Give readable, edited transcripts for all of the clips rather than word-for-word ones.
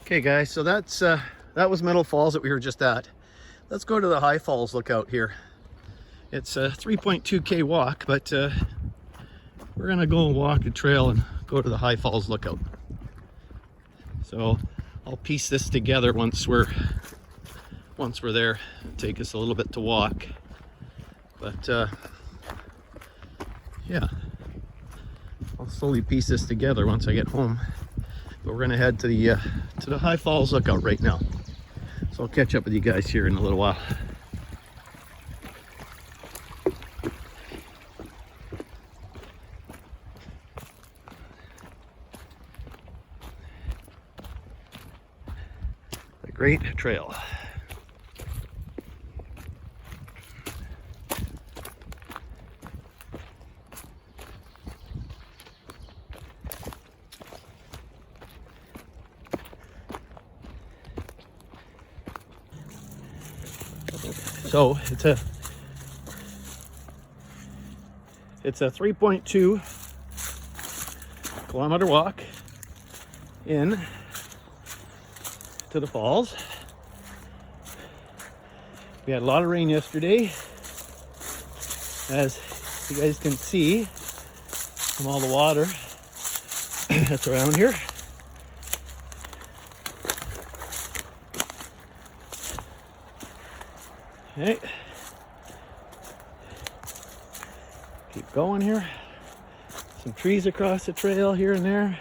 Okay guys, so that was Middle Falls that we were just at. Let's go to the High Falls lookout here. It's a 3.2K walk, but we're gonna go and walk the trail and go to the High Falls lookout. So I'll piece this together once we're there. It'll take us a little bit to walk, but yeah, I'll slowly piece this together once I get home. But we're gonna head to the High Falls lookout right now. So I'll catch up with you guys here in a little while. The Great Trail. So it's a 3.2 kilometer walk in to the falls. We had a lot of rain yesterday, as you guys can see from all the water that's around here. Okay, keep going here. Some trees across the trail here and there.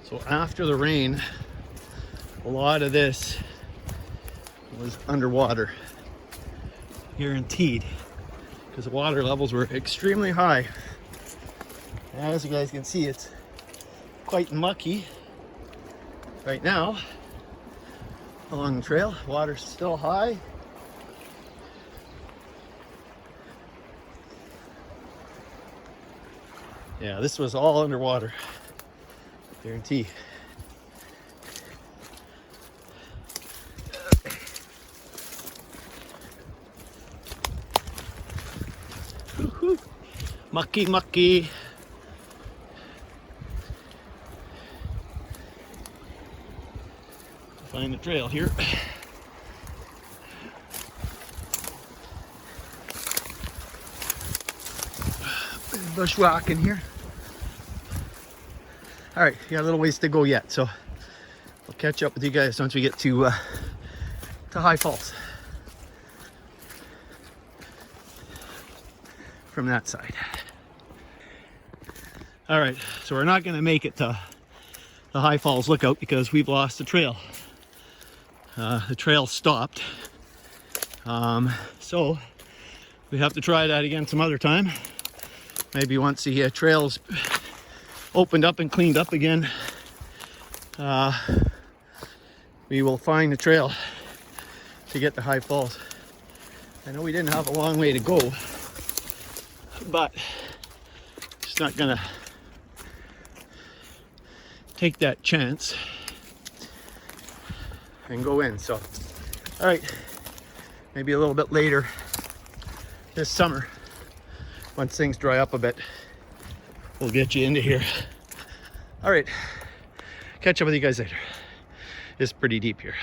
So after the rain, a lot of this was underwater, guaranteed, because the water levels were extremely high. As you guys can see, it's quite mucky right now along the trail. Water's still high. Yeah, this was all underwater, guarantee. Woo-hoo. Mucky, mucky. Find the trail here. Bushwhacking here. All right, got a little ways to go yet, so I'll catch up with you guys once we get to High Falls from that side. All right, so we're not going to make it to the High Falls lookout because we've lost the trail. The trail stopped, so we have to try that again some other time. Maybe once the trail's opened up and cleaned up again, we will find the trail to get to High Falls. I know we didn't have a long way to go, but just not gonna take that chance and go in. So all right, maybe a little bit later this summer, once things dry up a bit, we'll get you into here. All right, catch up with you guys later. It's pretty deep here.